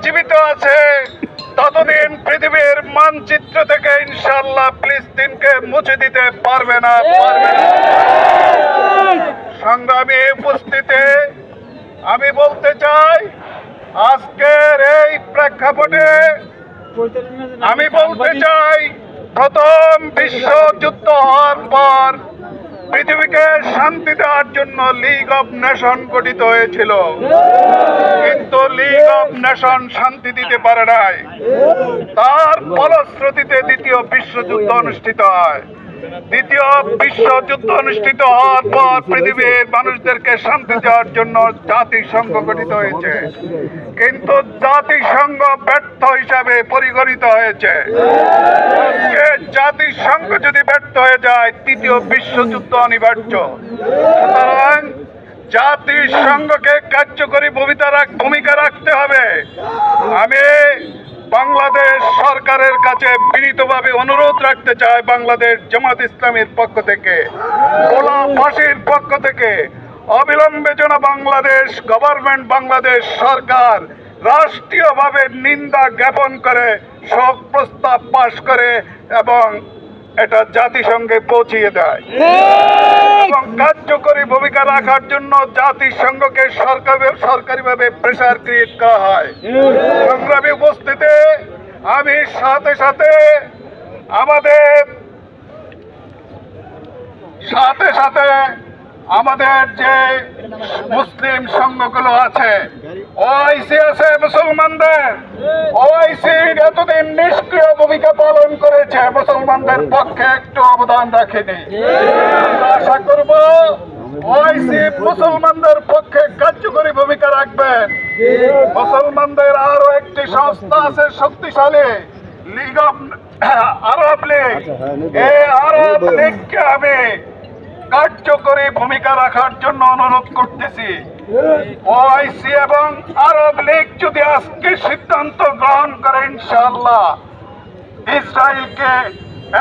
জীবিত আছে ততদিন পৃথিবীর মানচিত্র থেকে ইনশাআল্লাহ ফিলিস্তিনকে মুছে দিতে পারবে না। সংগ্রামী উপস্থিতি, আমি বলতে চাই আজকের এই প্রেক্ষাপটে আমি বলতে চাই প্রথম বিশ্বযুদ্ধ হওয়ার পর পৃথিবীকে শান্তি দেওয়ার জন্য লীগ অফ নেশন গঠিত হয়েছিল, কিন্তু লীগ অফ নেশন শান্তি দিতে পারে নাই। তার ফলশ্রুতিতে দ্বিতীয় বিশ্বযুদ্ধ অনুষ্ঠিত হয়। দ্বিতীয় বিশ্বযুদ্ধ অনুষ্ঠিত হওয়ার পর পৃথিবীর মানুষদেরকে শান্তি দেওয়ার জন্য জাতিসংঘ গঠিত হয়েছে, কিন্তু জাতিসংঘ ব্যর্থ হিসাবে পরিগণিত হয়েছে। জাতিসংঘ যদি ব্যর্থ হয়ে যায় তৃতীয় বিশ্বযুদ্ধ অনিবার্য। সুতরাং জাতিসংঘকে কার্যকরী ভূমিকা রাখতে হবে। আমি বাংলাদেশ সরকারের কাছে বিনীতভাবে অনুরোধ রাখতে চাই, বাংলাদেশ জামাত ইসলামীর পক্ষ থেকে, গোলা ফাঁসির পক্ষ থেকে অবিলম্বে যেন বাংলাদেশ গভর্নমেন্ট, বাংলাদেশ সরকার রাষ্ট্রীয়ভাবে নিন্দা জ্ঞাপন করে, শোক প্রস্তাব পাশ করে এবং এটা জাতিসংঘে পৌঁছিয়ে দেয় এবং কার্যকরী ভূমিকা রাখার জন্য জাতিসংঘকে সরকারিভাবে প্রেসার ক্রিয়েট করা হয়। সংগ্রামী উপস্থিতি, আমি সাথে সাথে আমাদের যে মুসলিম সংঘগুলো আছে, ওআইসি আছে মুসলমানদের, ওআইসি এতদিন নিষ্ক্রিয় ভূমিকা পালন করেছে, মুসলমানদের পক্ষে একটু অবদান রাখেনি। আশা করব ওআইসি মুসলমানদের পক্ষে কার্যকরী ভূমিকা রাখবেন। মুসলমানদের আরো একটি সংস্থা আছে শক্তিশালী, লীগ অফ আরব লীগ। এই আরব লীগকে আমি কার্যকরী ভূমিকা রাখার জন্য অনুরোধ করতেছি। ওআইসি এবং আরব লীগ যদি আজকে সিদ্ধান্ত গ্রহণ করে, ইনশাআল্লাহ ইসরায়েলকে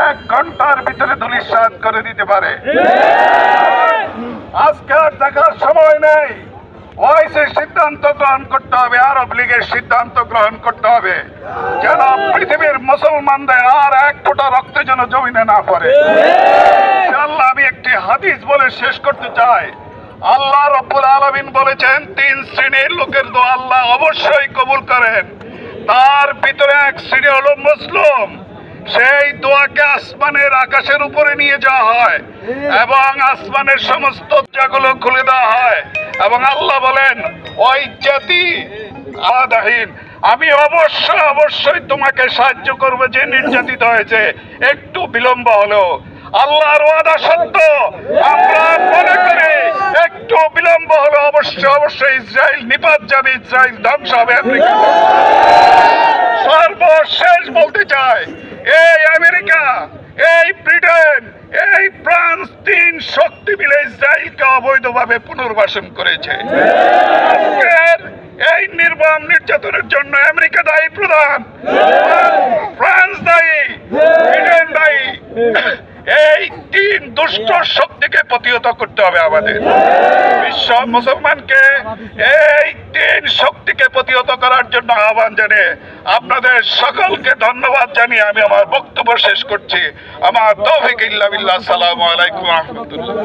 1 ঘন্টার ভিতরে ধূলিসাৎ করে দিতে পারে। আজকে আর দেখার সময় নেই। ওআইসির সিদ্ধান্ত গ্রহণ করতে হবে, আরব লীগের সিদ্ধান্ত গ্রহণ করতে হবে, যেন পৃথিবীর মুসলমানদের আর 1 ফোঁটা রক্ত যেন জমিনে না পড়ে। ইনশাআল্লাহ আমি একটি হাদিস বলে শেষ করতে চাই। আল্লাহ রাব্বুল আলামিন বলেছেন, 3 শ্রেণীর লোকের দোয়া আল্লাহ অবশ্যই কবুল করেন। তার ভিতরে 1 শ্রেণী হলো মুসলিম। সেই দোয়াকে আসমানের আকাশের উপরে নিয়ে যাওয়া হয় এবং আসমানের সমস্ত দরজাগুলো খুলে দেওয়া হয় এবং আল্লাহ বলেন, ওই জাতি আদাহীন, আমি অবশ্যই তোমাকে সাহায্য করব যে নির্যাতিত হয়েছে, একটু বিলম্ব হলেও। আল্লাহর ওয়াদা সত্য। আমরা মনে করি একটু বিলম্ব হলে অবশ্যই ইসরায়েল নিপাত যাবে, ইসরায়েল ধ্বংস হবে। সর্বশেষ বলতে চাই, এই আমেরিকা, এই ব্রিটেন, এই ফ্রান্স 3 শক্তি মিলে ইসরায়েলকে অবৈধভাবে পুনর্বাসন করেছে। এই নির্মম নির্যাতনের জন্য আমেরিকা দায়ী প্রধান, ফ্রান্স দায়ী, ব্রিটেন দায়ী। এই 3 দুষ্ট শক্তিকে প্রতিহত করতে হবে আমাদের। বিশ্ব মুসলমানকে এই 3 শক্তিকে প্রতিহত করার জন্য আহ্বান জানিয়ে আপনাদের সকলকে ধন্যবাদ জানিয়ে আমি আমার বক্তব্য শেষ করছি। আমার তৌফিক ইল্লা বিল্লাহ। আসসালামু আলাইকুম ওয়া রাহমাতুল্লাহ।